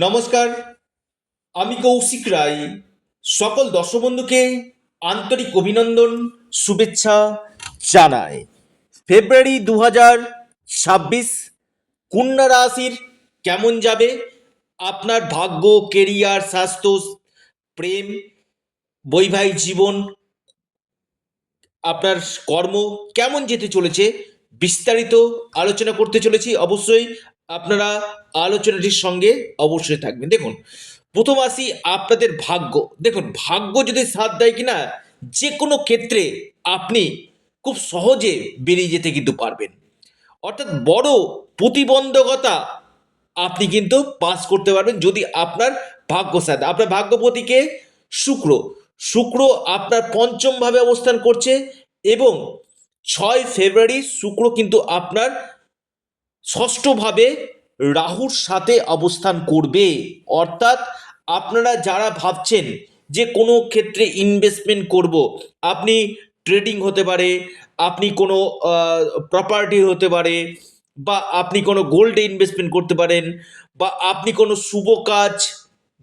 নমস্কার, আমি কৌশিক রায়। সকল দর্শক বন্ধুকে আন্তরিক অভিনন্দন, শুভেচ্ছা জানাই। ফেব্রুয়ারি 2026 কন্যা রাশির কেমন যাবে? আপনার ভাগ্য, কেরিয়ার, স্বাস্থ্য, প্রেম, বৈবাহিক জীবন, আপনার কর্ম কেমন যেতে চলেছে বিস্তারিত আলোচনা করতে চলেছি। অবশ্যই আপনারা আলোচনাটির সঙ্গে অবশ্যই থাকবেন। দেখুন, প্রথম আসি আপনাদের ভাগ্য। দেখুন, ভাগ্য যদি সাথ দেয় কিনা যে কোনো ক্ষেত্রে আপনি খুব সহজে বেরিয়ে যেতে কিন্তু পারবেন। অর্থাৎ বড় প্রতিবন্ধকতা আপনি কিন্তু পাস করতে পারবেন যদি আপনার ভাগ্য সাথ। আপনার ভাগ্যপতিকে শুক্র। শুক্র আপনার পঞ্চম ভাবে অবস্থান করছে এবং 6 ফেব্রুয়ারি শুক্র কিন্তু আপনার ষষ্ঠভাবে রাহুর সাথে অবস্থান করবে। অর্থাৎ আপনারা যারা ভাবছেন যে কোনো ক্ষেত্রে ইনভেস্টমেন্ট করব, আপনি ট্রেডিং হতে পারে, আপনি কোনো প্রপার্টি হতে পারে, বা আপনি কোনো গোল্ডে ইনভেস্টমেন্ট করতে পারেন, বা আপনি কোনো শুভ কাজ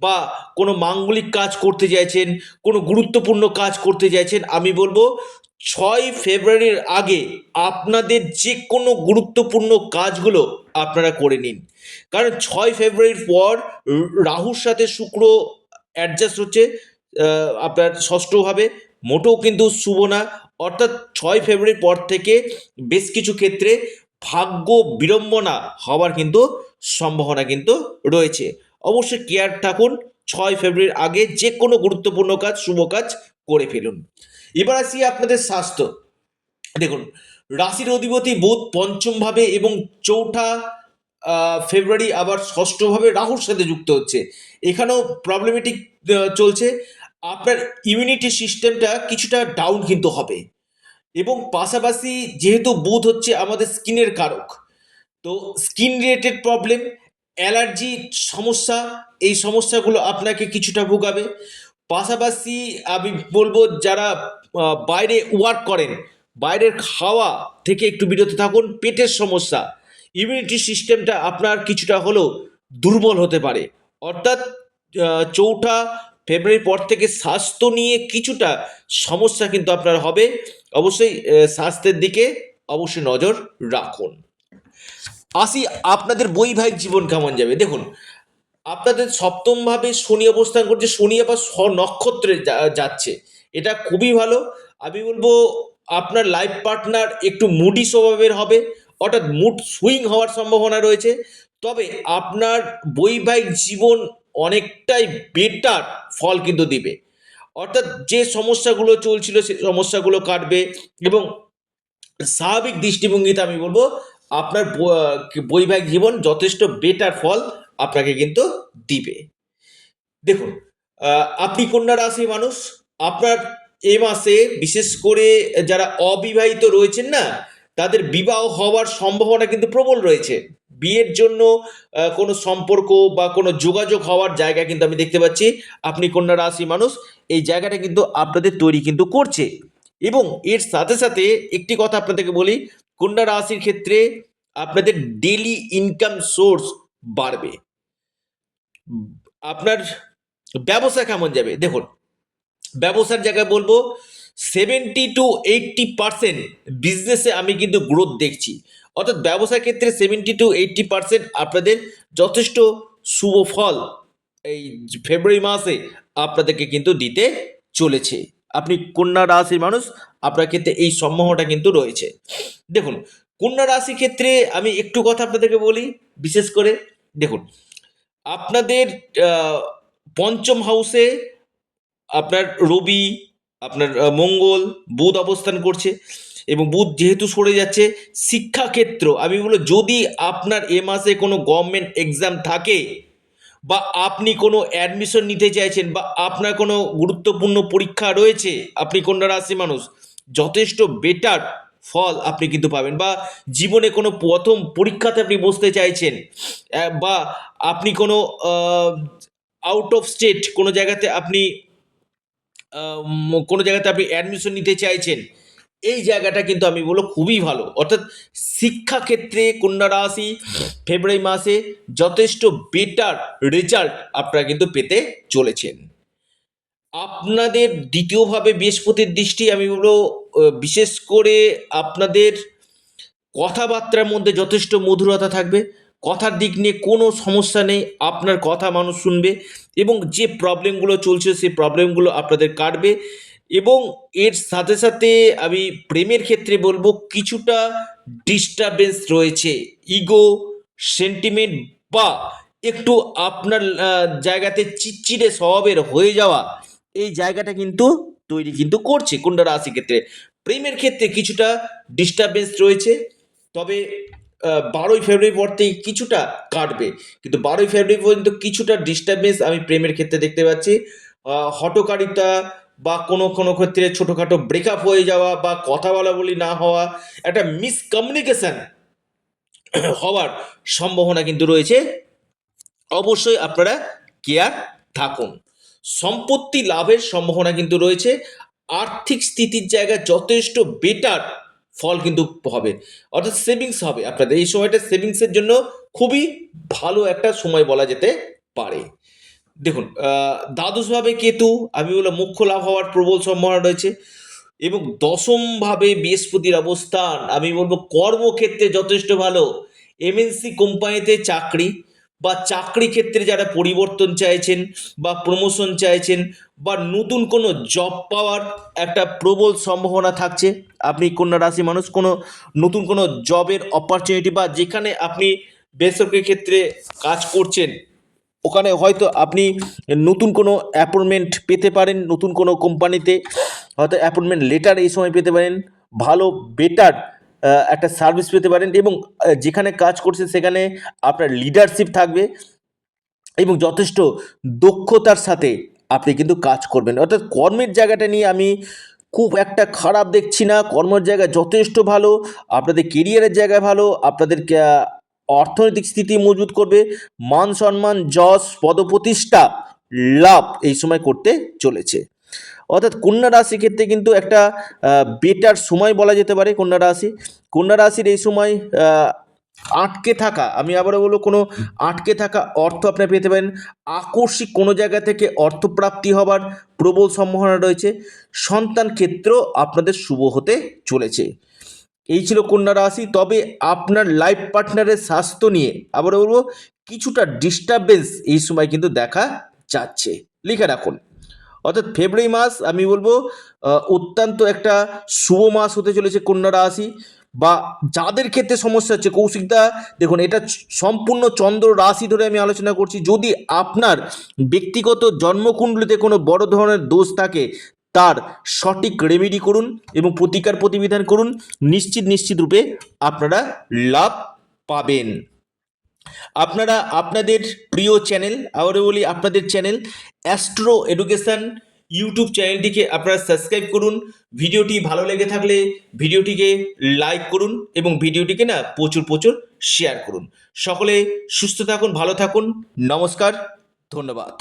বা কোনো মাঙ্গলিক কাজ করতে চাইছেন, কোনো গুরুত্বপূর্ণ কাজ করতে চাইছেন, আমি বলবো 6 ফেব্রুয়ারির আগে আপনাদের যে কোনো গুরুত্বপূর্ণ কাজগুলো আপনারা করে নিন। কারণ 6 ফেব্রুয়ারির পর রাহুর সাথে শুক্র অ্যাডজাস্ট হচ্ছে আপনার ষষ্ঠভাবে, মোটেও কিন্তু শুভ না। অর্থাৎ 6 ফেব্রুয়ারির পর থেকে বেশ কিছু ক্ষেত্রে ভাগ্য বিড়ম্বনা হওয়ার কিন্তু সম্ভাবনা কিন্তু রয়েছে। অবশ্যই কেয়ার থাকুন, 6 ফেব্রুয়ারির আগে যে কোনো গুরুত্বপূর্ণ কাজ, শুভ কাজ করে ফেলুন। এবার আসি আপনাদের স্বাস্থ্য। দেখুন, রাশির অধিপতি বুধ পঞ্চম ভাবে এবং 4 ফেব্রুয়ারি আবার ষষ্ঠভাবে রাহুর সাথে যুক্ত হচ্ছে। এখানেও প্রবলেমেটিক চলছে। আপনার ইমিউনিটি সিস্টেমটা কিছুটা ডাউন কিন্তু হবে। এবং পাশাপাশি যেহেতু বুধ হচ্ছে আমাদের স্কিনের কারক, তো স্কিন রিলেটেড প্রবলেম, অ্যালার্জি সমস্যা, এই সমস্যাগুলো আপনাকে কিছুটা ভোগাবে। পাশাপাশি আমি বলবো যারা বাইরে ওয়ার্ক করেন, বাইরের খাওয়া থেকে একটু বিরত থাকুন। পেটের সমস্যা, ইমিউনিটি সিস্টেমটা আপনার কিছুটা হলেও দুর্বল হতে পারে। অর্থাৎ 4 ফেব্রুয়ারির পর থেকে স্বাস্থ্য নিয়ে কিছুটা সমস্যা কিন্তু আপনার হবে। অবশ্যই স্বাস্থ্যের দিকে অবশ্যই নজর রাখুন। আসি আপনাদের বৈবাহিক জীবন কেমন যাবে। দেখুন, আপনাদের সপ্তম ভাবে শনি অবস্থান করছে, শনি আবার নক্ষত্রে যাচ্ছে। এটা খুবই ভালো। আমি বলবো আপনার লাইফ পার্টনার একটু মুডি স্বভাবের হবে, অর্থাৎ মুড সুইং হওয়ার সম্ভাবনা রয়েছে। তবে আপনার বৈবাহিক জীবন অনেকটাই বেটার ফল কিন্তু দিবে। অর্থাৎ যে সমস্যাগুলো চলছিল সে সমস্যাগুলো কাটবে এবং স্বাভাবিক দৃষ্টিভঙ্গিতে আমি বলবো আপনার বৈবাহিক জীবন যথেষ্ট বেটার ফল আপনাকে কিন্তু দিবে। দেখুন, আপনি কন্যা রাশি মানুষ। আপনার এ মাসে বিশেষ করে যারা অবিবাহিত রয়েছেন না, তাদের বিবাহ হওয়ার সম্ভাবনা কিন্তু প্রবল রয়েছে। বিয়ের জন্য কোনো সম্পর্ক বা কোনো যোগাযোগ হওয়ার জায়গা কিন্তু আমি দেখতে পাচ্ছি। আপনি কন্যা রাশি মানুষ, এই জায়গাটা কিন্তু আপনাদের তৈরি কিন্তু করছে। এবং এর সাথে সাথে একটি কথা আপনাদেরকে বলি, কন্যা রাশির ক্ষেত্রে আপনাদের ডেলি ইনকাম সোর্স বাড়বে। আপনার ব্যবসা কেমন যাবে? দেখুন, ব্যবসার জায়গায় বলবো 70 to 80% বিজনেসে আমি কিন্তু গ্রোথ দেখছি। অর্থাৎ ব্যবসার ক্ষেত্রে 70 to 80% আপনাদের যথেষ্ট শুভ ফল এই ফেব্রুয়ারি মাসে আপনাদেরকে কিন্তু দিতে চলেছে। আপনি কন্যা রাশির মানুষ, আপনার ক্ষেত্রে এই সম্ভাবনাটা কিন্তু রয়েছে। দেখুন, কন্যা রাশির ক্ষেত্রে আমি একটু কথা আপনাদেরকে বলি বিশেষ করে। দেখুন, আপনাদের পঞ্চম হাউসে আপনার রবি, আপনার মঙ্গল, বুধ অবস্থান করছে। এবং বুধ যেহেতু সরে যাচ্ছে, শিক্ষাক্ষেত্র আমি বলবো যদি আপনার এ মাসে কোনো গভর্নমেন্ট এক্সাম থাকে, বা আপনি কোনো অ্যাডমিশন নিতে চাইছেন, বা আপনার কোনো গুরুত্বপূর্ণ পরীক্ষা রয়েছে, আপনি কন্যা রাশি মানুষ, যথেষ্ট বেটার ফল আপনি কিন্তু পাবেন। বা জীবনে কোনো প্রথম পরীক্ষাতে আপনি বসতে চাইছেন, বা আপনি কোনো আউট অফ স্টেট কোনো জায়গাতে আপনি কোনো জায়গাতে আপনি অ্যাডমিশন নিতে চাইছেন, এই জায়গাটা কিন্তু আমি বলবো খুবই ভালো। অর্থাৎ শিক্ষাক্ষেত্রে কন্যা রাশি ফেব্রুয়ারি মাসে যথেষ্ট বেটার রেজাল্ট আপনারা কিন্তু পেতে চলেছেন। আপনাদের দ্বিতীয়ভাবে বৃহস্পতির দৃষ্টি আমি বলবো বিশেষ করে আপনাদের কথাবার্তার মধ্যে যথেষ্ট মধুরতা থাকবে। কথার দিক নিয়ে কোনো সমস্যা নেই, আপনার কথা মানুষ শুনবে এবং যে প্রবলেমগুলো চলছে সেই প্রবলেমগুলো আপনাদের কাটবে। এবং এর সাথে সাথে আমি প্রেমের ক্ষেত্রে বলবো কিছুটা ডিস্টারবেন্স রয়েছে, ইগো সেন্টিমেন্ট বা একটু আপনার জায়গাতে চিটচিটে স্বভাবের হয়ে যাওয়া, এই জায়গাটা কিন্তু তৈরি কিন্তু করছে কন্যা রাশি ক্ষেত্রে। প্রেমের ক্ষেত্রে কিছুটা ডিস্টারবেন্স রয়েছে, তবে 12ই ফেব্রুয়ারি পর থেকে কিছুটা কাটবে, কিন্তু 12ই ফেব্রুয়ারি পর্যন্ত কিছুটা ডিস্টারবেন্স আমি প্রেমের ক্ষেত্রে দেখতে পাচ্ছি। হঠকারিতা বা কোনো কোনো ক্ষেত্রে ছোটোখাটো ব্রেকআপ হয়ে যাওয়া বা কথা বলা বলি না হওয়া, একটা মিসকমিউনিকেশন হওয়ার সম্ভাবনা কিন্তু রয়েছে। অবশ্যই আপনারা কেয়ার থাকুন। সম্পত্তি লাভের সম্ভাবনা কিন্তু রয়েছে। আর্থিক স্থিতির জায়গায় যথেষ্ট বেটার ফল কিন্তু হবে, অর্থাৎ সেভিংস হবে আপনাদের। এই সময়টা সেভিংসের জন্য খুবই ভালো একটা সময় বলা যেতে পারে। দেখুন, দ্বাদশভাবে কেতু আমি বললাম মুখ্য লাভ হওয়ার প্রবল সম্ভাবনা রয়েছে এবং দশমভাবে বৃহস্পতির অবস্থান আমি বলবো কর্মক্ষেত্রে যথেষ্ট ভালো। এমএনসি কোম্পানিতে চাকরি বা চাকরি ক্ষেত্রে যারা পরিবর্তন চাইছেন বা প্রমোশন চাইছেন বা নতুন কোনো জব পাওয়ার একটা প্রবল সম্ভাবনা থাকছে। আপনি কন্যা রাশি মানুষ কোনো নতুন কোনো জবের অপরচুনিটি বা যেখানে আপনি বেসরকারি ক্ষেত্রে কাজ করছেন ওখানে হয়তো আপনি নতুন কোনো অ্যাপয়েন্টমেন্ট পেতে পারেন, নতুন কোনো কোম্পানিতে হয়তো অ্যাপয়েন্টমেন্ট লেটার এই সময় পেতে পারেন, ভালো বেটার একটা সার্ভিস পেতে পারেন এবং যেখানে কাজ করছে সেখানে আপনার লিডারশিপ থাকবে এবং যথেষ্ট দক্ষতার সাথে আপনি কিন্তু কাজ করবেন। অর্থাৎ কর্মের জায়গাটা নিয়ে আমি খুব একটা খারাপ দেখছি না, কর্মের জায়গা যথেষ্ট ভালো, আপনাদের কেরিয়ারের জায়গায় ভালো, আপনাদের অর্থনৈতিক স্থিতি মজবুত করবে, মান সম্মান যশ পদপ্রতিষ্ঠা লাভ এই সময় করতে চলেছে। অর্থাৎ কন্যা রাশির ক্ষেত্রে কিন্তু একটা বেটার সময় বলা যেতে পারে। কন্যা রাশির এই সময় আটকে থাকা, আমি আবারও বলবো কোনো আটকে থাকা অর্থ আপনারা পেতে পারেন। আকস্মিক কোনো জায়গা থেকে অর্থপ্রাপ্তি হবার প্রবল সম্ভাবনা রয়েছে। সন্তান ক্ষেত্র আপনাদের শুভ হতে চলেছে। এই ছিল কন্যা রাশি। তবে আপনার লাইফ পার্টনারের স্বাস্থ্য নিয়ে আবারও বলবো কিছুটা ডিস্টারবেন্স এই সময় কিন্তু দেখা যাচ্ছে, লিখে রাখুন। অর্থাৎ ফেব্রুয়ারি মাস আমি বলবো অত্যন্ত একটা শুভ মাস হতে চলেছে কন্যা রাশি। বা যাদের ক্ষেত্রে সমস্যা হচ্ছে কৌশিকদা, দেখুন এটা সম্পূর্ণ চন্দ্র রাশি ধরে আমি আলোচনা করছি। যদি আপনার ব্যক্তিগত জন্মকুণ্ডলিতে কোনো বড় ধরনের দোষ থাকে তার সঠিক রেমেডি করুন এবং প্রতিকার প্রতিবিধান করুন, নিশ্চিত রূপে আপনারা লাভ পাবেন। আপনারা আপনাদের প্রিয় চ্যানেল, আবারও বলি আপনাদের চ্যানেল অ্যাস্ট্রো এডুকেশন ইউটিউব চ্যানেলটিকে আপনারা সাবস্ক্রাইব করুন। ভিডিওটি ভালো লেগে থাকলে ভিডিওটিকে লাইক করুন এবং ভিডিওটিকে না প্রচুর শেয়ার করুন। সকলে সুস্থ থাকুন, ভালো থাকুন, নমস্কার, ধন্যবাদ।